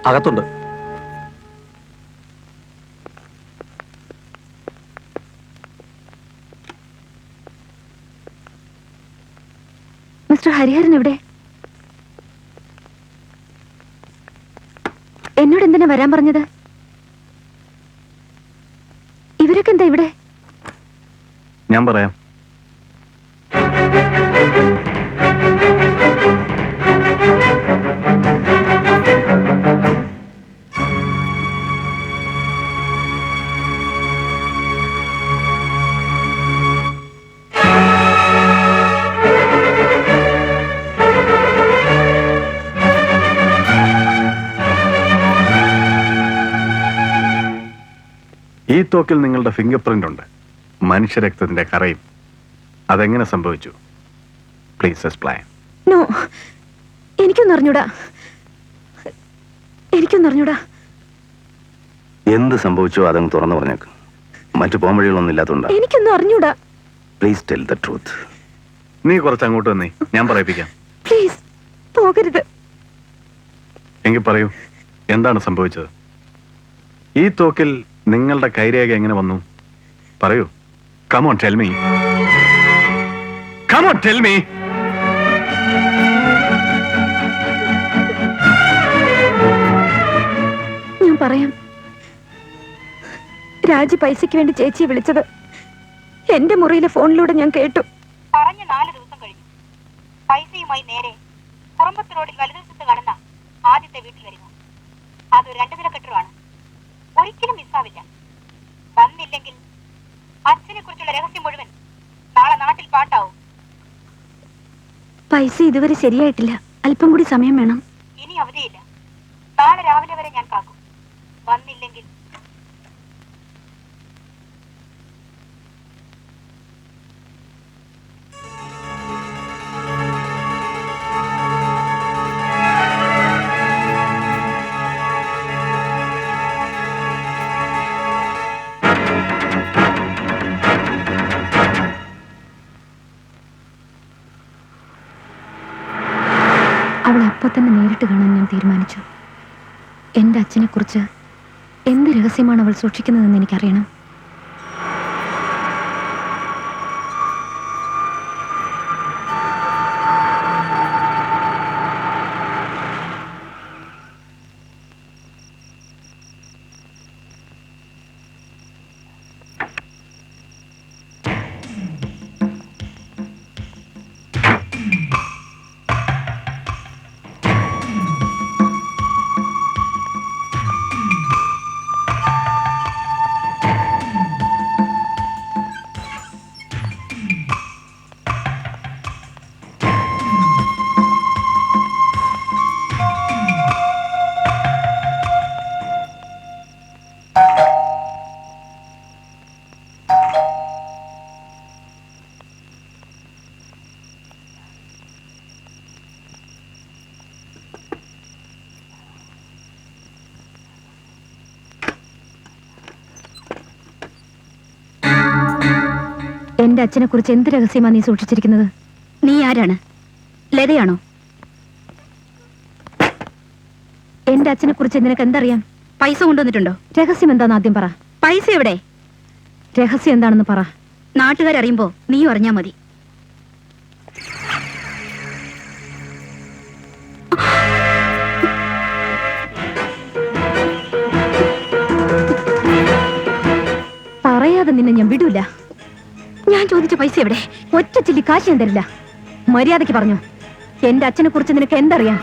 അകത്തുണ്ട്. മിസ്റ്റർ ഹരിഹരൻ എവിടെ? എന്നോട് എന്തിനാ വരാൻ പറഞ്ഞത്? ഇവരൊക്കെ എന്താ ഇവിടെ? ഞാൻ പറയാം. ഈ തോക്കിൽ നിങ്ങളുടെ ഫിംഗർ പ്രിന്റ് ഉണ്ട്, മനുഷ്യരക്തത്തിന്റെ കറയും. അതെങ്ങനെ സംഭവിച്ചു? Please explain. നോ, എനിക്കൊന്നും അറിഞ്ഞൂടാ. എന്ത് സംഭവിച്ചോ അതങ്ങ് തുറന്നു പറഞ്ഞേക്ക്. മറ്റു പോംവഴികളൊന്നും ഇല്ലാത്തതുകൊണ്ടാ. എനിക്കൊന്നും അറിഞ്ഞൂടാ. Please tell the truth. നീ കുറച്ച് അങ്ങോട്ട് വന്നേ, ഞാൻ പറയിപ്പിക്കാം. പ്ലീസ് പോകരുത്. എങ്കിൽ പറയൂ, എന്താണ് സംഭവിച്ചത്? ഈ തോക്കിൽ നിങ്ങളുടെ കൈരേഖ എങ്ങനെ വന്നു? പറയൂ. Come on, tell me. Come on, tell me. ഞാൻ പറയാം. രാജി പൈസയ്ക്ക് വേണ്ടി ചേച്ചിയെ വിളിച്ചത് എന്റെ മുറിയിലെ ഫോണിലൂടെ ഞാൻ കേട്ടു. പറഞ്ഞ 4 ദിവസം കഴിഞ്ഞു. പൈസയുമായി നേരെ കുറുമ്പത്ത് റോഡിൽ വലതുവശത്ത് കാണുന്ന ആദ്യത്തെ വീട്ടിൽ വരിക. അതൊരു 2 നില കെട്ടിടമാണ്. ഒരിക്കലും മിസ്സാവില്ല. വന്നില്ലെങ്കിൽ അച്ഛനെ കുറിച്ചുള്ള രഹസ്യം മുഴുവൻ നാളെ നാട്ടിൽ പാട്ടാവും. പൈസ ഇതുവരെ ശരിയായിട്ടില്ല. അല്പം കൂടി സമയം വേണം. ഇനി അവധിയില്ല. നാളെ രാവിലെ വരെ ഞാൻ കാക്കും. വന്നില്ലെങ്കിൽ അവളെ അപ്പൊ തന്നെ നേരിട്ട് കാണാൻ ഞാൻ തീരുമാനിച്ചു. എന്റെ അച്ഛനെ കുറിച്ച് എന്ത് രഹസ്യമാണ് അവൾ സൂക്ഷിക്കുന്നതെന്ന് എനിക്കറിയണം. എന്റെ അച്ഛനെ കുറിച്ച് എന്ത് രഹസ്യമാണ് നീ സൂക്ഷിച്ചിരിക്കുന്നത്? നീ ആരാണ്? ലതയാണോ? എന്റെ അച്ഛനെ കുറിച്ച് നിനക്ക് എന്തറിയാം? പൈസ കൊണ്ടുവന്നിട്ടുണ്ടോ? രഹസ്യം എന്താന്ന് ആദ്യം പറ. പൈസ എവിടെ? രഹസ്യം എന്താണെന്ന് പറ. നാട്ടുകാരറിയുമ്പോ നീ അറിഞ്ഞാ മതി. പറയാതെ നിന്നെ ഞാൻ വിടൂല. ഞാൻ ചോദിച്ച പൈസ എവിടെ? ഒറ്റ ചില്ലി കാശ് ഞാൻ തരില്ല. മര്യാദയ്ക്ക് പറഞ്ഞു. എന്റെ അച്ഛനെ കുറിച്ച് നിനക്ക് എന്തറിയാം?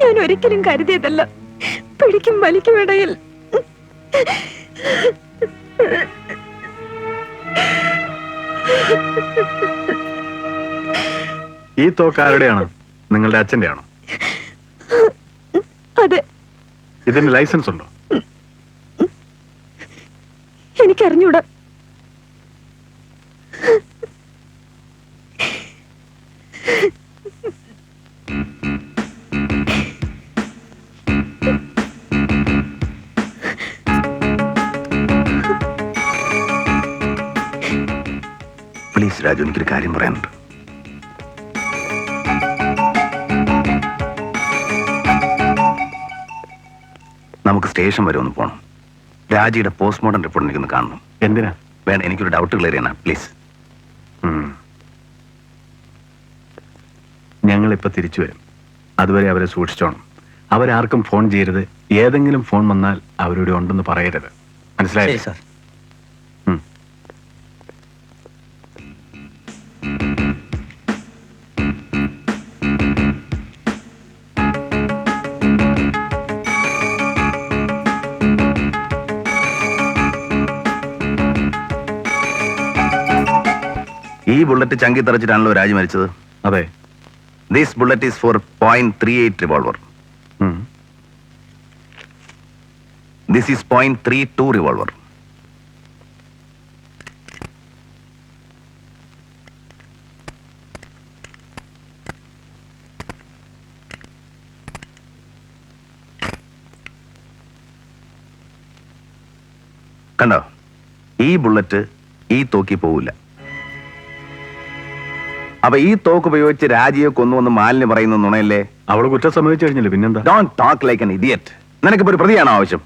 ഞാൻ ഒരിക്കലും കരുതിയതല്ല. പിടിക്കും വലിക്കും ഇടയിൽ ഈ തോക്ക് ആരുടെയാണ്? നിങ്ങളുടെ അച്ഛന്റെ ആണോ? അതെ. ഇതിന് ലൈസൻസ് ഉണ്ടോ? എനിക്കറിഞ്ഞൂടാ. പ്ലീസ് രാജു, എനിക്കൊരു കാര്യം പറയാനുണ്ട്. നമുക്ക് സ്റ്റേഷൻ വരെ ഒന്ന് പോകണം. രാജിയുടെ പോസ്റ്റ്മോർട്ടം റിപ്പോർട്ട് എനിക്കൊന്ന് കാണണം. എന്തിനാ? വേണ്ട, എനിക്കൊരു ഡൗട്ട് ക്ലിയർ ചെയ്യണം പ്ലീസ്. ഞങ്ങളിപ്പോ തിരിച്ചു വരും. അതുവരെ അവരെ സൂക്ഷിച്ചോണം. അവരാർക്കും ഫോൺ ചെയ്യരുത്. ഏതെങ്കിലും ഫോൺ വന്നാൽ അവരോട് ഉണ്ടെന്ന് പറയരുത്. മനസ്സിലായി സാർ? ഈ ബുള്ളറ്റ് ചങ്കി തെറിച്ചിട്ടാണല്ലോ രാജി മരിച്ചത്. അതെ. This bullet is for .38 revolver. This is .32 revolver. കണ്ടോ? ഈ ബുള്ളറ്റ് ഈ തോക്കി പോവില്ല. അപ്പൊ ഈ തോക്ക് ഉപയോഗിച്ച് രാജിയെ കൊന്നുവന്ന് മാലിന് പറയുന്ന നുണയല്ലേ? അവള് കുറ്റം സമ്മതിച്ചു കഴിഞ്ഞില്ലേ, പിന്നെന്താ? Don't talk like an idiot. നിനക്കിപ്പോ ഒരു പ്രതിയാണോ ആവശ്യം?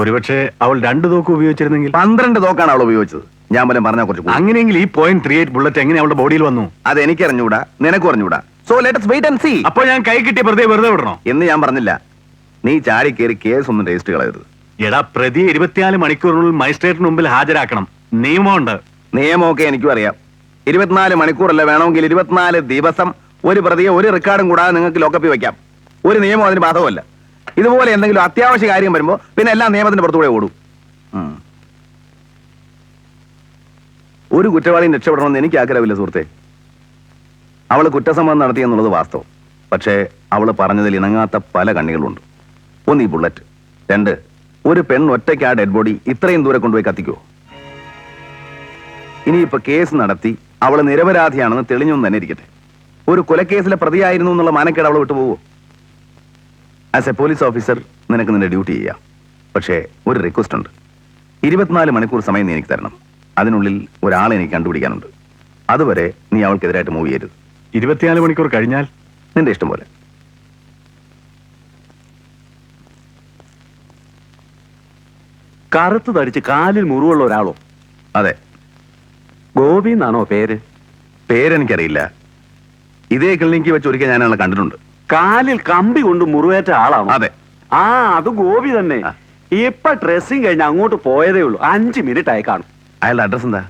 ഒരുപക്ഷെ അവൾ 2 തോക്ക് ഉപയോഗിച്ചിരുന്നെങ്കിൽ. 12 തോക്കാണ് അവൾ ഉപയോഗിച്ചത്. ഞാൻ പോലും പറഞ്ഞാൽ കുറച്ച് അങ്ങനെയെങ്കിൽ ഈ .38 ബുള്ളറ്റ് എങ്ങനെ അവളുടെ ബോഡിയിൽ വന്നു? അത് എനിക്ക് അറിഞ്ഞൂടാ, നിനക്ക് അറിഞ്ഞൂടാ. So let us wait and see. അപ്പൊ ഞാൻ കൈ കിട്ടിയ പ്രതിയെ വെറുതെ വിടണോ എന്ന് ഞാൻ പറഞ്ഞില്ല. നീ ചാടി കയറി കേസ് ഒന്നും രജിസ്റ്റർ കളയരുത്. എടാ, പ്രതിയെ 24 മണിക്കൂറിനുള്ളിൽ മജിസ്ട്രേറ്റിന് മുമ്പിൽ ഹാജരാക്കണം. നിയമമുണ്ട്. നിയമമൊക്കെ എനിക്കും അറിയാം. 24 മണിക്കൂറല്ല, വേണമെങ്കിൽ 24 ദിവസം ഒരു പ്രതിയെ ഒരു റെക്കോർഡും കൂടാതെ നിങ്ങൾക്ക് ലോക്കപ്പിൽ വെക്കാം. ഒരു നിയമം അതിന് ബാധകമല്ല. ഇതുപോലെ എന്തെങ്കിലും അത്യാവശ്യ കാര്യം വരുമ്പോൾ പിന്നെ എല്ലാം നിയമത്തിന്റെ പുറത്തുകൂടെ ഓടും. ഒരു കുറ്റവാളിയും രക്ഷപ്പെടണമെന്ന് എനിക്ക് ആഗ്രഹമില്ല സുഹൃത്തെ. അവള് കുറ്റസമ്മതം നടത്തിയെന്നുള്ളത് വാസ്തവം. പക്ഷേ അവള് പറഞ്ഞതിൽ ഇണങ്ങാത്ത പല കണ്ണികളുണ്ട്. ഒന്ന് ഈ ബുള്ളറ്റ്, 2 ഒരു പെണ്ണ് ഒറ്റയ്ക്ക് ആ ഡെഡ് ബോഡി ഇത്രയും ദൂരെ കൊണ്ടുപോയി കത്തിക്കോ? ഇനിയിപ്പോ കേസ് നടത്തി അവള് നിരപരാധിയാണെന്ന് തെളിഞ്ഞൊന്നും തന്നെ ഇരിക്കട്ടെ, ഒരു കൊലക്കേസിലെ പ്രതിയായിരുന്നു എന്നുള്ള മാനക്കേട് അവള് വിട്ടുപോവോ? ആസ് എ പോലീസ് ഓഫീസർ നിനക്ക് നിന്റെ ഡ്യൂട്ടി ചെയ്യാം. പക്ഷേ ഒരു റിക്വസ്റ്റ് ഉണ്ട്. 24 മണിക്കൂർ സമയം നീ എനിക്ക് തരണം. അതിനുള്ളിൽ ഒരാളെ എനിക്ക് കണ്ടുപിടിക്കാനുണ്ട്. അതുവരെ നീ അവൾക്കെതിരായിട്ട് മൂവ് ചെയ്യരുത്. 24 മണിക്കൂർ കഴിഞ്ഞാൽ നിന്റെ ഇഷ്ടം പോലെ. കറുത്ത് തടിച്ച് കാലിൽ മുറിവുള്ള ഒരാളോ? അതെ. ഗോപി എന്നാണോ പേര്? പേരെനിക്കറിയില്ല. ഇതേ ക്ലിനിക്ക് വെച്ച് ഒരിക്കൽ ഞാൻ ആളെ കണ്ടിട്ടുണ്ട്. കാലിൽ കമ്പി കൊണ്ട് മുറിവേറ്റ ആളാണോ? അതെ. ആ, അത് ഗോപി തന്നെ. ഇപ്പൊ ഡ്രസ്സിങ് കഴിഞ്ഞ് അങ്ങോട്ട് പോയതേ ഉള്ളൂ. 5 മിനിറ്റ് ആയി കാണും. അയാളുടെ അഡ്രസ് എന്താ?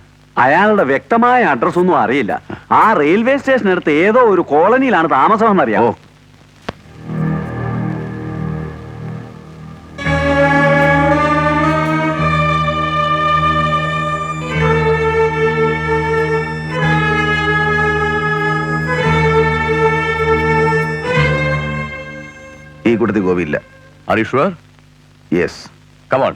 അയാളുടെ വ്യക്തമായ അഡ്രസ് ഒന്നും അറിയില്ല. ആ റെയിൽവേ സ്റ്റേഷനടുത്ത് ഏതോ ഒരു കോളനിയിലാണ് താമസമെന്നറിയാം. ഈ കൂട്ടത്തിൽ ഗോപിയില്ല. Are you sure? Yes. Come on.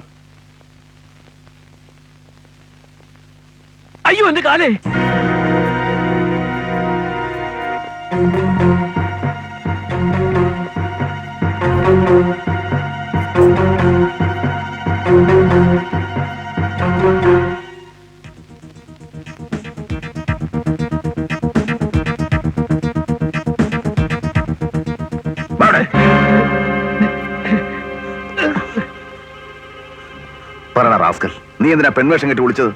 അയ്യോ, എന്റെ കാലേ! പറയടാ റാസ്കൽ, നീ എന്തിനാ പെൺവേഷം കെട്ടി വിളിച്ചത്?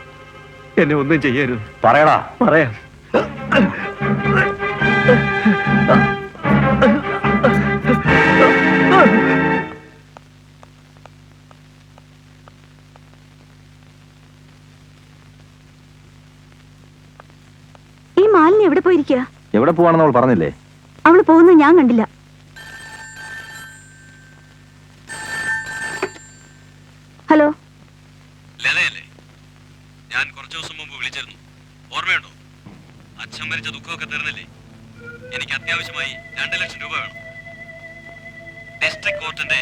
എന്നെ ഒന്നും ചെയ്യരുത്. പറയടാ. പറയാം. ഈ മാലിന്യം എവിടെ പോയിരിക്കുക? എവിടെ പോവാണെന്ന് അവൾ പറഞ്ഞില്ലേ? അവള് പോകുന്നത് ഞാൻ കണ്ടില്ല. ഹലോ, ലതയല്ലേ? ഞാൻ കുറച്ചു ദിവസം മുമ്പ് വിളിച്ചിരുന്നു, ഓർമ്മയുണ്ടോ? അച്ഛൻ മരിച്ച ദുഃഖമൊക്കെ തീർന്നില്ലേ? എനിക്ക് അത്യാവശ്യമായി 2 ലക്ഷം രൂപ വേണം. ഡിസ്ട്രിക്ട് കോർട്ടിന്റെ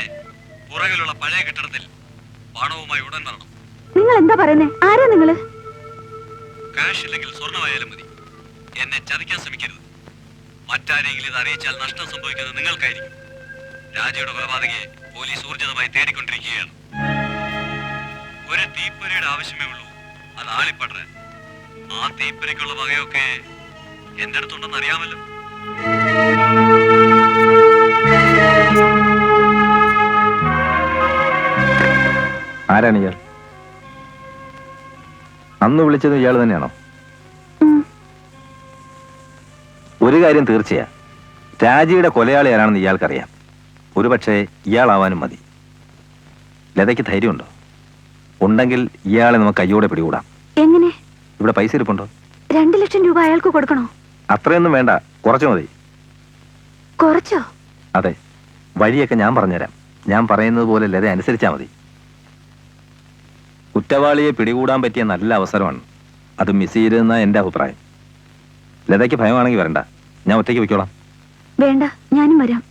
പുറകിലുള്ള പഴയ കെട്ടിടത്തിൽ പണവുമായി ഉടൻ വരണം. നിങ്ങൾ എന്താ പറയുന്നേ? ആരാ നിങ്ങള്? കാശ് ഇല്ലെങ്കിൽ സ്വർണ്ണമായാലും മതി. എന്നെ ചതിക്കാൻ ശ്രമിക്കരുത്. മറ്റാരെങ്കിലും ഇത് അറിയിച്ചാൽ നഷ്ടം സംഭവിക്കുന്നത് നിങ്ങൾക്കായിരിക്കും. രാജയുടെ കൊലപാതകയെ പോലീസ് ഊർജിതമായി തേടിക്കൊണ്ടിരിക്കുകയാണ്. ഒരു തീപ്പൊരിയുടെ ആവശ്യമേ ഉള്ളൂ, അത് ആളിപ്പടരാൻ. ആ തീപ്പൊരിക്കുള്ള വകയൊക്കെ എന്റെ അടുത്തുണ്ടെന്ന് അറിയാമല്ലോ. ആരാണ് ഇയാൾ? അന്ന് വിളിച്ചത് ഇയാൾ തന്നെയാണോ? ഒരു കാര്യം തീർച്ചയാ, രാജിയുടെ കൊലയാളി ആരാണെന്ന് ഇയാൾക്കറിയാം. ഒരുപക്ഷെ ഇയാളാവാനും മതി. ലതയ്ക്ക് ധൈര്യമുണ്ടോ? ഉണ്ടെങ്കിൽ ഇയാളെ നമുക്ക് കയ്യോടെ പിടികൂടാം. എങ്ങനെ? ഇവിടെ പൈസ ഇരിപ്പുണ്ടോ? 2 ലക്ഷം രൂപ അയാൾക്ക് കൊടുക്കണോ? അത്രയൊന്നും വേണ്ട, കുറച്ചു മതി. കുറച്ചോ? അതെ, വഴിയൊക്കെ ഞാൻ പറഞ്ഞുതരാം. ഞാൻ പറയുന്നത് പോലെ ലത അനുസരിച്ചാൽ മതി. കുറ്റവാളിയെ പിടികൂടാൻ പറ്റിയ നല്ല അവസരമാണ്. അത് മിസ് ചെയ്തെന്ന എൻ്റെ അഭിപ്രായം. ലതയ്ക്ക് ഭയമാണെങ്കിൽ വരണ്ട, ഞാൻ ഒറ്റയ്ക്ക് വയ്ക്കോളാം. വേണ്ട, ഞാനും വരാം.